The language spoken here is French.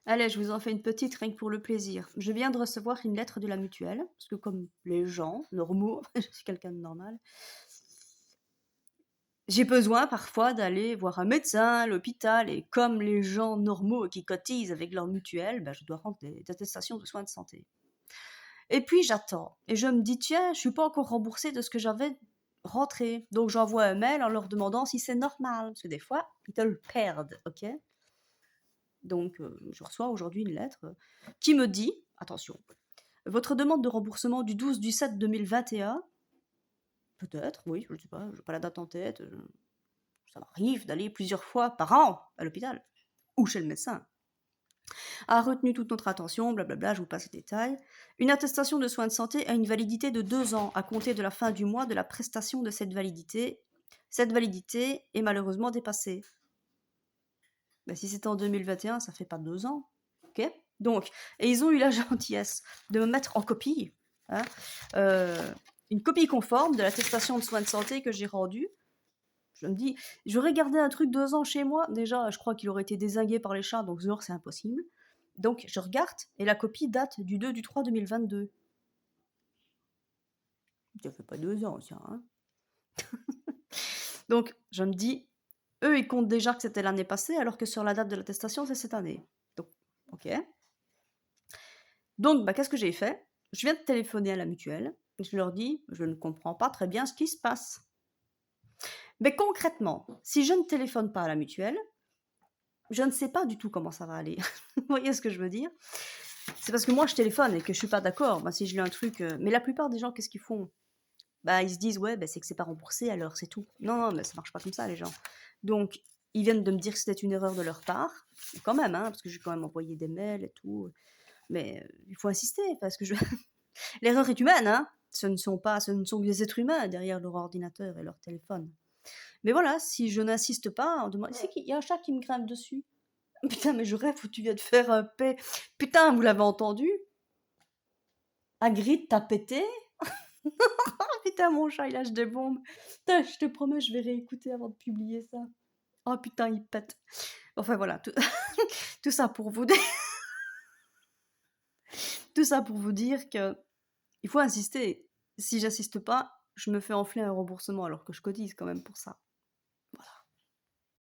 Allez, je vous en fais une petite, rien que pour le plaisir. Je viens de recevoir une lettre de la mutuelle, parce que comme les gens normaux, je suis quelqu'un de normal, j'ai besoin parfois d'aller voir un médecin à l'hôpital, et comme les gens normaux qui cotisent avec leur mutuelle, ben, je dois rendre des attestations de soins de santé. Et puis j'attends, et je me dis, tiens, je suis pas encore remboursée de ce que j'avais rentré. Donc j'envoie un mail en leur demandant si c'est normal, parce que des fois, ils te le perdent, ok? Donc je reçois aujourd'hui une lettre qui me dit, attention, votre demande de remboursement du 12 du 7 2021, peut-être, oui, je ne sais pas, je n'ai pas la date en tête, ça m'arrive d'aller plusieurs fois par an à l'hôpital ou chez le médecin, a retenu toute notre attention, blablabla, je vous passe les détails. Une attestation de soins de santé a une validité de 2 ans à compter de la fin du mois de la prestation de cette validité. Cette validité est malheureusement dépassée. Ben, si c'était en 2021, ça fait pas 2 ans. Ok. Donc, et ils ont eu la gentillesse de me mettre en copie, hein, une copie conforme de l'attestation de soins de santé que j'ai rendue. Je me dis, j'aurais gardé un truc 2 ans chez moi. Déjà, je crois qu'il aurait été dézingué par les chats, donc genre, c'est impossible. Donc, je regarde, et la copie date du 2 du 3 2022. Ça fait pas 2 ans, ça, hein. Donc, je me dis, eux, ils comptent déjà que c'était l'année passée, alors que sur la date de l'attestation, c'est cette année. Donc, ok. Donc, bah, qu'est-ce que j'ai fait? Je viens de téléphoner à la mutuelle, et je leur dis, je ne comprends pas très bien ce qui se passe. Mais concrètement, si je ne téléphone pas à la mutuelle, je ne sais pas du tout comment ça va aller. Vous voyez ce que je veux dire? C'est parce que moi, je téléphone et que je suis pas d'accord. Bah, si je lis un truc... Mais la plupart des gens, qu'est-ce qu'ils font? Bah, ils se disent, ouais, bah, c'est que c'est pas remboursé, alors c'est tout. Non, non, mais ça marche pas comme ça, les gens. Donc, ils viennent de me dire que c'était une erreur de leur part. Quand même, hein, parce que j'ai quand même envoyé des mails et tout. Mais il faut insister, parce que l'erreur est humaine, hein. Ce ne sont que des êtres humains derrière leur ordinateur et leur téléphone. Mais voilà, si je n'insiste pas, on demande, c'est qui? Il y a un chat qui me grimpe dessus. Putain, mais je rêve où tu viens de faire un paix. Putain, vous l'avez entendu? Hagrid t'a pété? Putain, mon chat, il lâche des bombes. Putain, je te promets, je vais réécouter avant de publier ça. Oh putain, il pète. Enfin voilà, tout, tout ça pour vous dire, tout ça pour vous dire que il faut insister. Si j'insiste pas, je me fais enfler un remboursement alors que je cotise quand même pour ça.